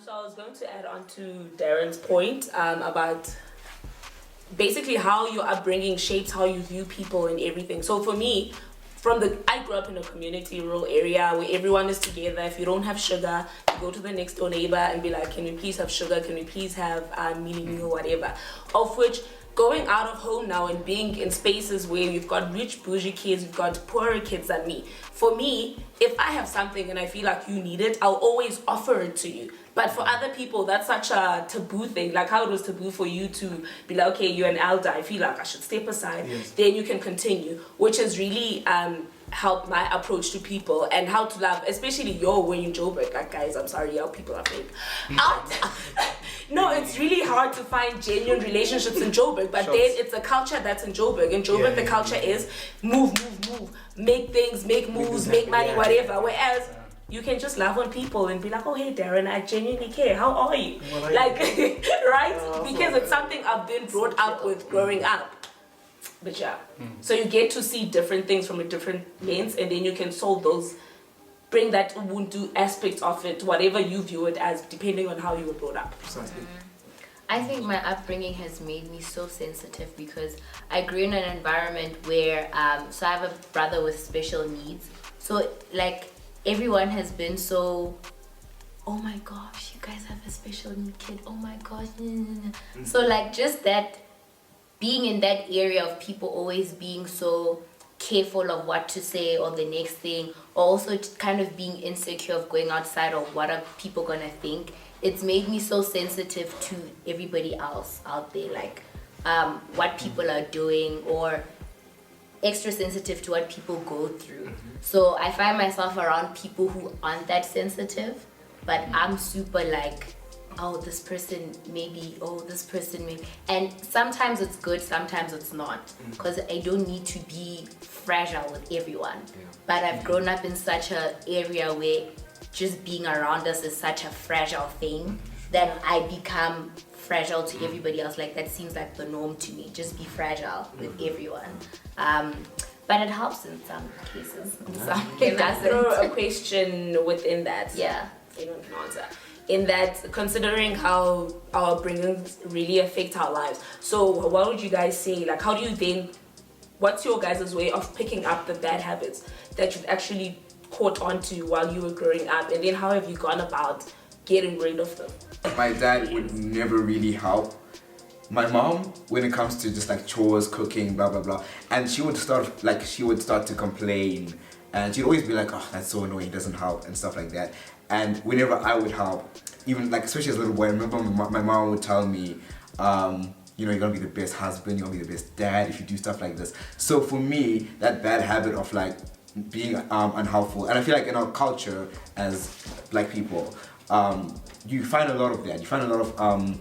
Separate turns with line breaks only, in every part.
So I was going to add on to Darren's point about basically how your upbringing shapes how you view people and everything. So for me, I grew up in a community rural area where everyone is together. If you don't have sugar, you go to the next door neighbor and be like, can we please have sugar? Can we please have mini or whatever? Of which, going out of home now and being in spaces where you've got rich bougie kids, you've got poorer kids than me. For me, if I have something and I feel like you need it, I'll always offer it to you. But for other people, that's such a taboo thing. Like how it was taboo for you to be like, okay, you're an elder, I feel like I should step aside. Yes. Then you can continue, which has really helped my approach to people and how to love, especially when you're in Joburg. Like guys, I'm sorry, y'all people are fake. No, it's really hard to find genuine relationships in Joburg, but then it's a culture that's in Joburg. In Joburg, the culture is move, make things, make moves, make money, whatever. Whereas you can just love on people and be like, oh, hey, Darren, I genuinely care. How are you? Like, right? Because it's something I've been brought up with growing up. But yeah, so you get to see different things from a different lens, and then you can solve those, bring that Ubuntu aspect of it, whatever you view it as, depending on how you were brought up.
I think my upbringing has made me so sensitive because I grew in an environment where, so I have a brother with special needs. So like everyone has been so, oh my gosh, you guys have a special need kid, oh my gosh. So like just that, being in that area of people always being so careful of what to say or the next thing, or also kind of being insecure of going outside of what are people gonna think, it's made me so sensitive to everybody else out there, like what people are doing, or extra sensitive to what people go through. So I find myself around people who aren't that sensitive, but I'm super like, oh, this person maybe, and sometimes it's good, sometimes it's not, because I don't need to be fragile with everyone. But I've grown up in such an area where just being around us is such a fragile thing that I become fragile to everybody else. Like that seems like the norm to me, just be fragile with everyone. But it helps in some cases.
Can I throw a question within that?
Yeah.
Anyone can answer. In that, considering how our upbringings really affect our lives. So what would you guys say? Like, how do you then, what's your guys' way of picking up the bad habits that you've actually caught onto while you were growing up? And then how have you gone about getting rid of them?
My dad would never really help. My mom, when it comes to just like chores, cooking, blah, blah, blah, and she would start to complain, and she'd always be like, oh, that's so annoying, it doesn't help, and stuff like that. And whenever I would help, even like, especially as a little boy, I remember my mom would tell me, you're gonna be the best husband, you're gonna be the best dad if you do stuff like this. So for me, that bad habit of like being unhelpful, and I feel like in our culture as black people, you find a lot of that. You find a lot of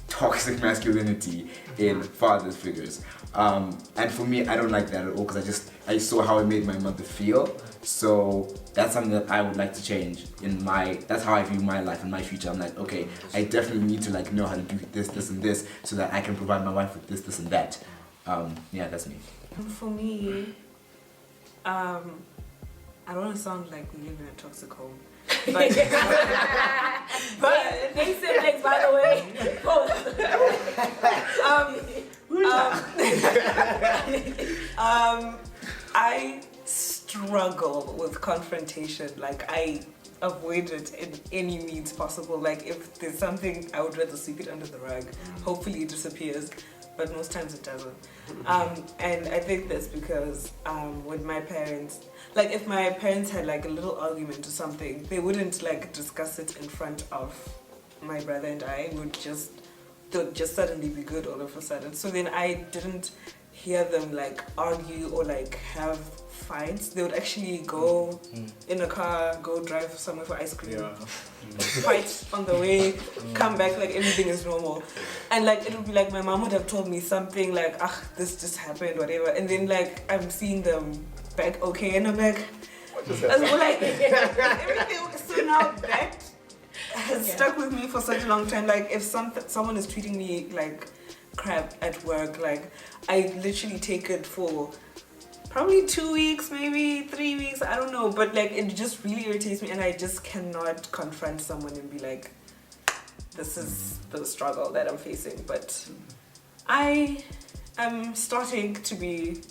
toxic masculinity in father figures. And for me, I don't like that at all, because I saw how it made my mother feel. So that's something that I would like to change that's how I view my life and my future. I'm like, okay, I definitely need to like know how to do this and this, so that I can provide my wife with this and that. Yeah, that's me.
For me, I don't want to sound like we live in a toxic home. But
they siblings, by the way.
I struggle with confrontation. Like I avoid it in any means possible. Like if there's something, I would rather sweep it under the rug. Hopefully it disappears, but most times it doesn't. And I think that's because with my parents, like if my parents had like a little argument or something, they wouldn't like discuss it in front of my brother and I. They'd just suddenly be good all of a sudden. So then I didn't hear them like argue or like have fights. They would actually go in a car, go drive somewhere for ice cream, fight on the way, come back like everything is normal. And like it would be like my mom would have told me something like, this just happened, whatever, and then like I'm seeing them back okay, and I'm like, everything. So now that has stuck with me for such a long time. Like if someone is treating me like crap at work, like I literally take it for probably 2 weeks, maybe 3 weeks, I don't know, but like it just really irritates me, and I just cannot confront someone and be like, this is the struggle that I'm facing. But I am starting to be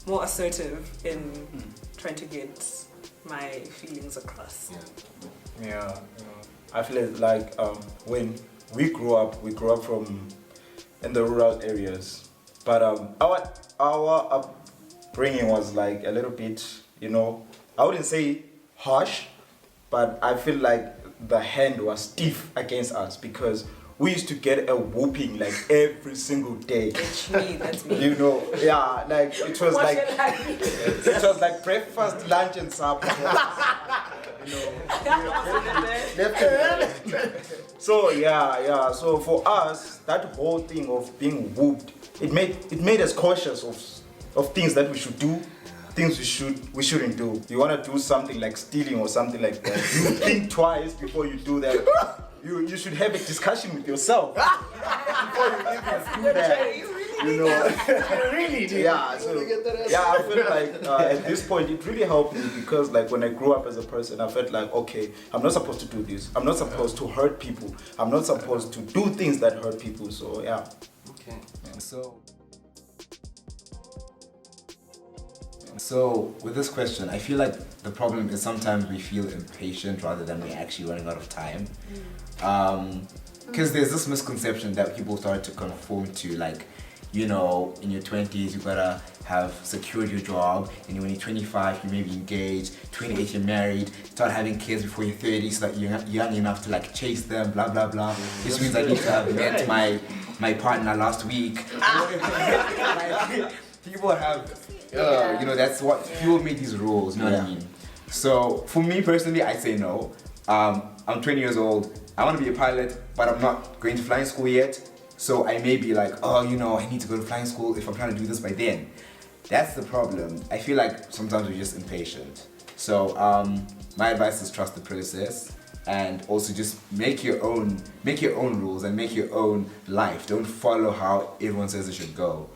more assertive in trying to get my feelings across.
Yeah, I feel like when we grew up from in the rural areas, but our upbringing was like a little bit, I wouldn't say harsh, but I feel like the hand was stiff against us because we used to get a whooping like every single day.
That's me.
Yeah, like it was like breakfast, lunch, and supper. So yeah. So for us, that whole thing of being whooped, it made us cautious of things that we should do, things we shouldn't do. You want to do something like stealing or something like that, you think twice before you do that. You should have a discussion with yourself before you even do that.
Really?
Yeah. So I feel like at this point it really helped me because like when I grew up as a person, I felt like, okay, I'm not supposed to do this. I'm not supposed to hurt people. I'm not supposed to do things that hurt people. So yeah.
Okay. So with this question, I feel like the problem is sometimes we feel impatient rather than we're actually running out of time. Because there's this misconception that people start to conform to, like, in your 20s you gotta have secured your job, and when you're 25 you may be engaged, 28 you're married, start having kids before you're 30 so that you're young enough to like chase them, blah blah blah. This means I need to have met my partner last week. People have, that's what people make these rules, you know what I mean? So for me personally, I say no. I'm 20 years old. I want to be a pilot, but I'm not going to flying school yet. So I may be like, I need to go to flying school if I'm trying to do this by then. That's the problem. I feel like sometimes we're just impatient. So my advice is trust the process, and also just make your own rules and make your own life. Don't follow how everyone says it should go.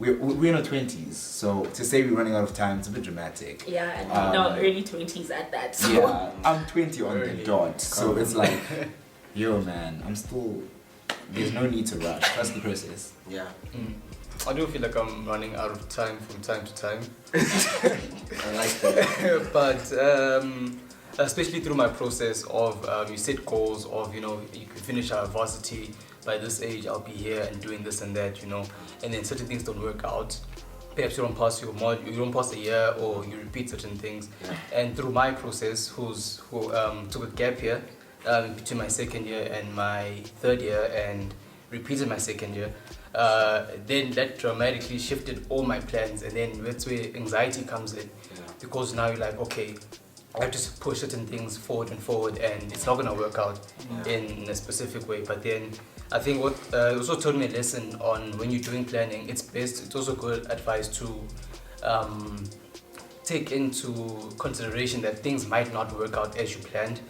We're in our 20s, so to say we're running out of time, it's a bit dramatic.
Yeah, and early 20s at that. So.
Yeah, I'm 20 on the dot, so it's like, yo man, there's no need to rush. Trust the process.
Yeah.
I do feel like I'm running out of time from time to time.
I like that.
But especially through my process of you set goals of, you can finish our varsity by this age, I'll be here and doing this and that, and then certain things don't work out. Perhaps you don't pass your mod, you don't pass a year, or you repeat certain things. And through my process, who took a gap year between my second year and my third year and repeated my second year, then that dramatically shifted all my plans, and then that's where anxiety comes in, because now you're like, okay, I have to push certain things forward and it's not going to work out in a specific way. But then I think what also taught me a lesson on it's also good advice to take into consideration that things might not work out as you planned,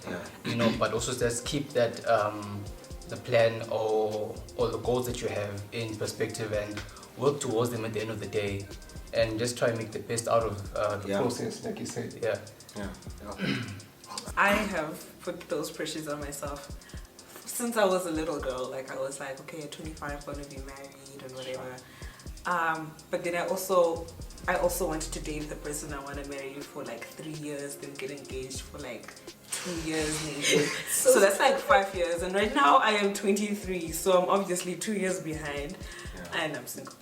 but also just keep that the plan or the goals that you have in perspective and work towards them at the end of the day, and just try and make the best out of the process, like you said.
I have put those pressures on myself since I was a little girl. Like I was like, okay, at 25 I'm going to be married and whatever. But then I also wanted to date the person I want to marry for like 3 years, then get engaged for like 2 years maybe. So that's like 5 years. And right now I am 23, so I'm obviously 2 years behind, and I'm single.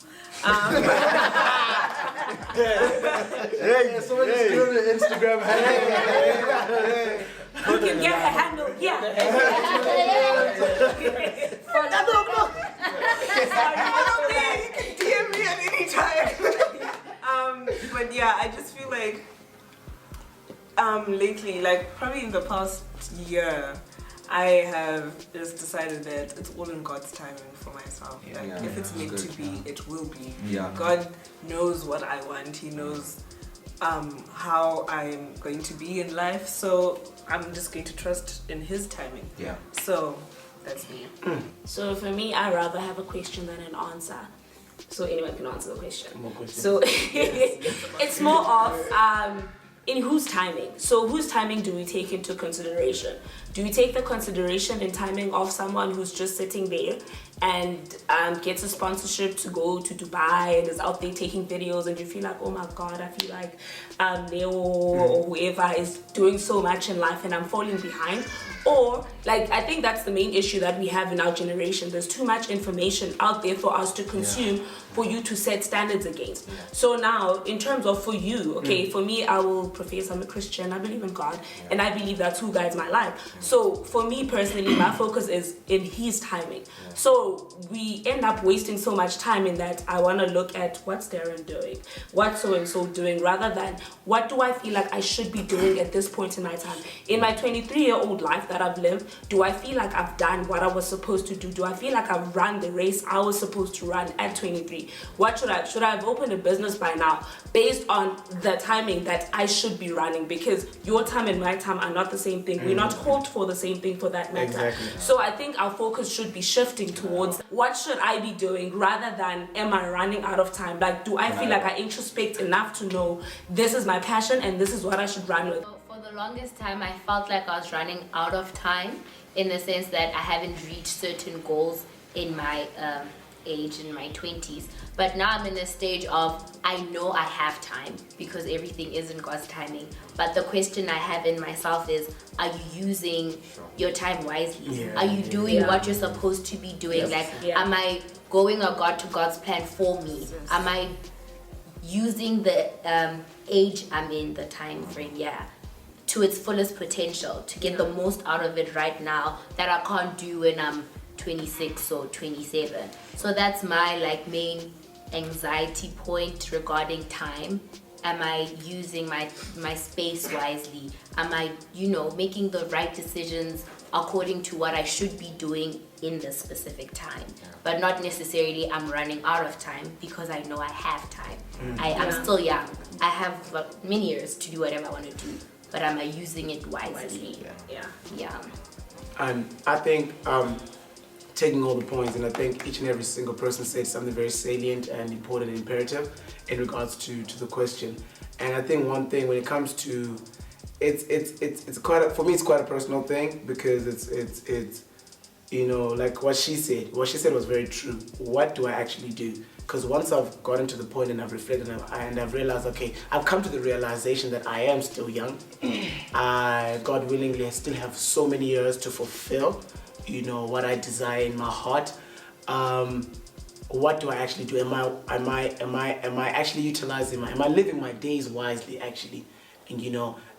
Somebody's doing the Instagram handle.
You can get her handle here.
You can DM me at any time. But yeah, I just feel like lately, like probably in the past year, I have just decided that it's all in God's timing for myself. If it's meant to be, it will be. God knows what I want. He knows how I'm going to be in life. So I'm just going to trust in His timing. So that's me.
So for me, I rather have a question than an answer. So anyone can answer the question.
More questions.
So it's more of in whose timing. So whose timing do we take into consideration? Do we take the consideration and timing of someone who's just sitting there and gets a sponsorship to go to Dubai and is out there taking videos, and you feel like, oh my God, I feel like Leo or whoever is doing so much in life and I'm falling behind? Or, like, I think that's the main issue that we have in our generation. There's too much information out there for us to consume, for you to set standards against. So now, in terms of for you, okay, for me, I will profess I'm a Christian, I believe in God, and I believe that's who guides my life. So for me personally, my focus is in his timing. So we end up wasting so much time in that I want to look at what's Darren doing, what's so-and-so doing, rather than what do I feel like I should be doing at this point in my time. In my 23-year-old life that I've lived, do I feel like I've done what I was supposed to do? Do I feel like I've run the race I was supposed to run at 23? What should I have opened a business by now based on the timing that I should be running? Because your time and my time are not the same thing. We're not called for the same thing for that matter.
Exactly.
So I think our focus should be shifting towards what should I be doing rather than am I running out of time? Like, do I feel like I introspect enough to know this is my passion and this is what I should run with?
For the longest time, I felt like I was running out of time in the sense that I haven't reached certain goals in my age, in my 20s. But now I'm in a stage of, I know I have time because everything is in God's timing. But the question I have in myself is, are you using your time wisely? Are you doing what you're supposed to be doing? Am I going to God's plan for me? Am I using the age I'm in, the time frame, to its fullest potential, to get the most out of it right now that I can't do when I'm 26 or 27. So that's my main anxiety point regarding time. Am I using my space wisely? Am I, making the right decisions according to what I should be doing in this specific time? But not necessarily I'm running out of time because I know I have time. I'm still young. I have many years to do whatever I want to do. But am I using it wisely? Yeah.
And I think taking all the points, and I think each and every single person said something very salient and important and imperative in regards to the question. And I think one thing when it comes to it's quite for me it's quite a personal thing, because it's like what she said was very true. What do I actually do? Because once I've gotten to the point and I've reflected and I've realized, okay, I've come to the realization that I am still young. I, God willingly, I still have so many years to fulfill, what I desire in my heart. What do I actually do? Am I actually utilizing am I living my days wisely actually?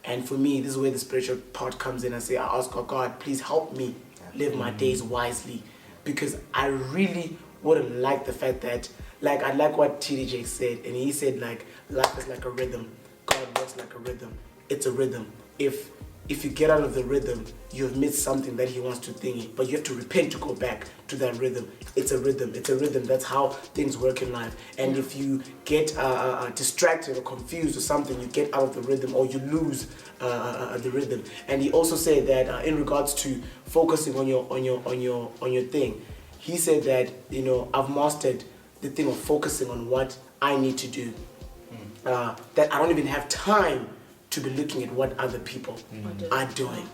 And for me, this is where the spiritual part comes in. I ask God, please help me live my days wisely, because I really wouldn't like the fact that, I like what TDJ said, and he said life is like a rhythm. God works like a rhythm. It's a rhythm. If you get out of the rhythm, you have missed something that he wants to thingy, but you have to repent to go back to that rhythm. It's a rhythm. That's how things work in life. And if you get distracted or confused or something, you get out of the rhythm or you lose the rhythm. And he also said that in regards to focusing on your thing, he said that I've mastered the thing of focusing on what I need to do. That I don't even have time to be looking at what other people are doing.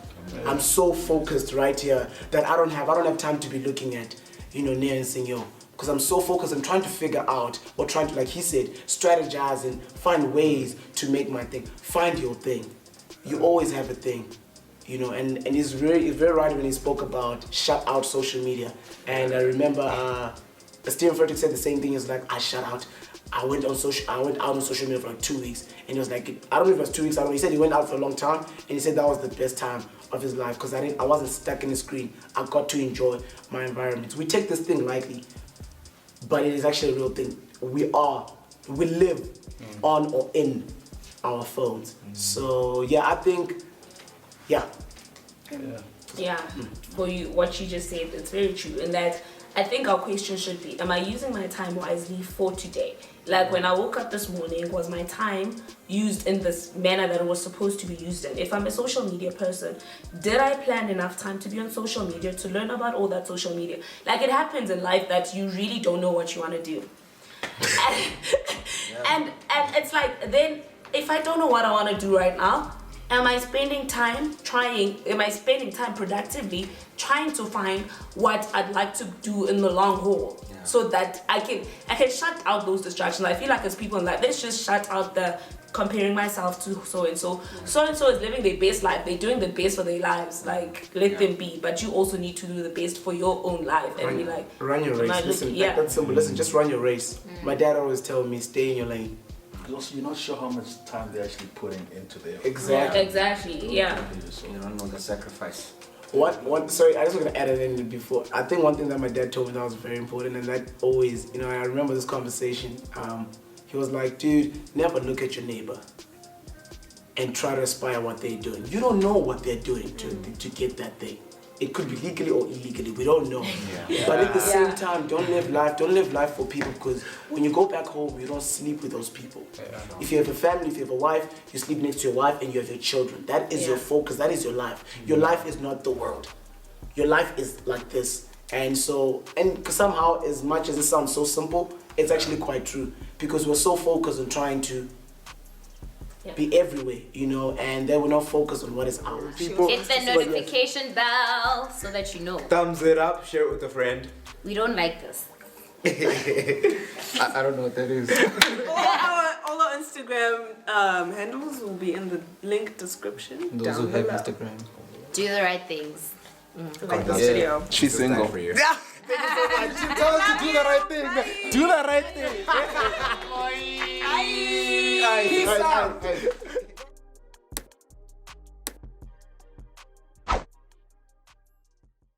I'm so focused right here that I don't have time to be looking at, Nia and saying, because I'm so focused, I'm trying to figure out, or trying to, like he said, strategize and find ways to make my thing. Find your thing. You always have a thing, and he's very right when he spoke about shut out social media. And I remember Stephen Furtick said the same thing. He's like, I shut out. I went out on social media for 2 weeks, and he was like, I don't know if it was 2 weeks. I don't know. He said he went out for a long time, and he said that was the best time of his life because I wasn't stuck in the screen. I got to enjoy my environment. We take this thing lightly, but it is actually a real thing. We live on or in our phones. So I think,
for you, what you just said, it's very true, and that I think our question should be, am I using my time wisely for today? Like when I woke up this morning, was my time used in this manner that it was supposed to be used in? If I'm a social media person, did I plan enough time to be on social media to learn about all that social media? Like it happens in life that you really don't know what you want to do. And it's like, then if I don't know what I want to do right now, am I spending time productively trying to find what I'd like to do in the long haul, so that I can shut out those distractions. I feel like as people in life, let's just shut out the comparing myself to so and so is living their best life, they're doing the best for their lives, like let them be, but you also need to do the best for your own life and be like,
run your race. Listen, like, that's simple. Listen, just run your race. My dad always tell me, stay in your lane.
Also, you're not sure how much time they're actually putting into their
exactly
You don't know the sacrifice.
Sorry, I just want to add it in before. I think one thing that my dad told me that was very important, and that always, I remember this conversation. He was like, dude, never look at your neighbor and try to aspire what they're doing. You don't know what they're doing to get that thing. It could be legally or illegally, we don't know. But at the same time, don't live life for people, because when you go back home, you don't sleep with those people. If you have a family, if you have a wife, you sleep next to your wife and you have your children. That is your focus, that is your life. Your life is not the world. Your life is like this. And so, and somehow, as much as it sounds so simple, it's actually quite true, because we're so focused on trying to be everywhere, and then we're not focused on what is ours.
Hit the notification bell so that you know.
Thumbs it up, share it with a friend.
We don't like this.
I don't know what that is.
All our Instagram handles will be in the link description.
Those who have Instagram.
Do the right things.
Like this video.
She's single. For you. Yeah. Thank you so much. You tell us to do the right thing. Do the right thing.
Peace out.